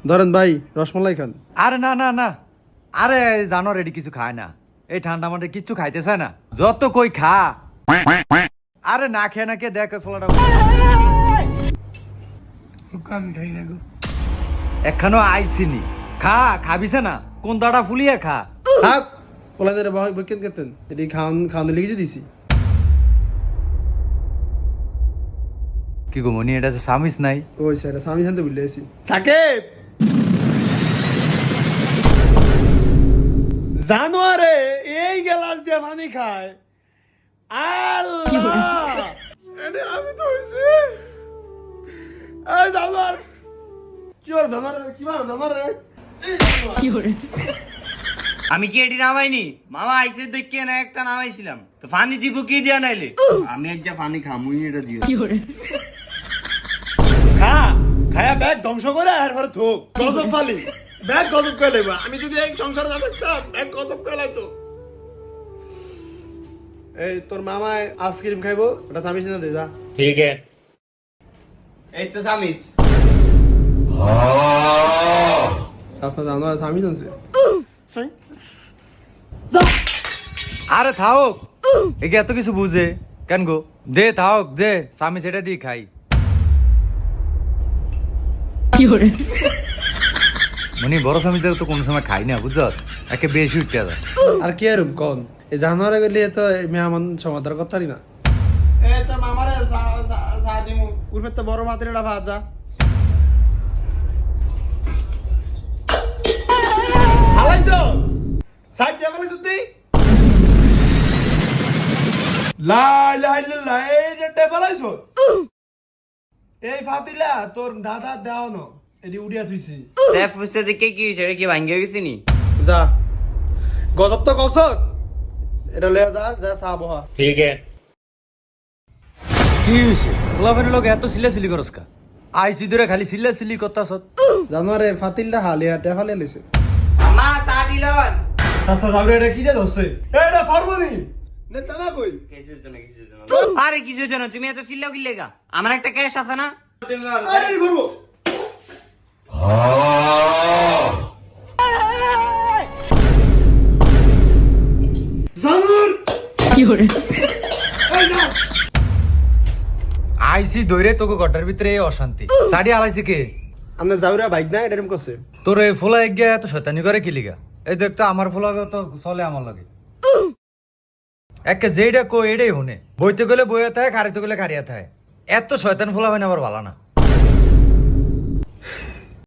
ধরেন ভাই রসমালাই খান। আরে না না না, আরে জানোয়ার এটি কিছু খায় না, এই ঠান্ডা মাঠে কিচ্ছু খাইতে চায় না, যত কই খা। আরে না খেয়ে না কে দেখ ওই ফলাটা আমি খাই না গো। এখানো আইসিনি, খা খাবিছে না, কোন দাড়া ফুলিয়ে খা। থাক পোলাদের ভাই বকেন কেতেন এটি খাওয়ান লিখে যে দিছি। কি গো মনি, এটা যে সামিস নাই? ওই স্যার আমি জানতে ভুলে গেছি। সাকিব জানোয়ারে এই গ্লাস দিয়ে পানি খায়। আল্লাহ এটা আমি তো হইছে। এই জানোয়ার কি আর জানোয়ার কি আর জানোয়ার কি করে? আমি কি এটি নামাইনি? মামা আইসে দেখে না একটা নামাইছিলাম, তো পানি দিব কি দিয়া নাইলে? আমি একটা পানি খামুই, এটা দিও। খা খায়া ব্যাগ ধ্বংস করে আর পরে থোক গজব ফালি ব্যাগ গজব করে লইবা। আমি যদি এই সংসারে না থাকতাম ব্যাগ গজব করে লাইতো। এই তোর মামায় আইসক্রিম খাইবো, ওটা সামিস না দে যা। ঠিক আছে, এই তো সামিস। আচ্ছা জানো সামিস আছে। আরে থাক, একে এত কিছু বুঝে কেন গো? দে থাক দে, সামিস এটা দিয়ে খাই। মনি বড় স্বামী তো কোনো সময় খাই না, বুঝছ, একে বেশি উঠতে যায়। আর কি আর কোন এই জানোয়ারে গেলে তো মেহমান সমাদার কথাই না। এ তো মামারে সাদিমু উরফে তো বড় মাত্রেটা ভাত দা। হালাইছো সাইড দিয়ে ফেলেছ তুই। লাই লাই লাই এটা ফেলাইছো। এই ফাতিলা তোর দাদা দাও না এডি উড়িয়া থুইছি। রেফ ফুসতে দেখে কি সেটা কি ভাঙ্গে গেছে নি? যা গজব তো গসক এটা লয়ে যা যা চা বহা। ঠিক আছে। কি হইছে গোলাপের লোক এত সিলাসিলি করস কা? আইসি ধরে খালি সিলাসিলি করতাছ। জানোয়ারে ফাতিলটা হালিয়া টেফালে লইছে। মামা চা দিলন। আচ্ছা যাবে এটা কি যে ধরছে? এটা ফরমানি নেতা না কই? কিসের জন্য কিসের জন্য? আরে কিসের জন্য? তুমি এত চিল্লাও কি লেগা? আমার একটা ক্যাশ আছে না? তুমি আরে রেডি করব। জানোয়ার কি করে? আইসি ধরে তোকে গটার ভিতরে এই অশান্তি সাড়ি আলাইছে কে? আমরা যাওরা বাইক না এরকম করছে। তোর এই ফোলা এগিয়ে এত শয়তানি করে কি লিগা? এই দেখতো আমার ফোলা তো চলে আমার লাগে। একে যেইটা কো এটাই হুনে, বইতে গেলে বইয়া থাকে, খারিতে গেলে খারিয়া থাকে। এত শয়তান ফোলা হয় না, আবার ভালো না।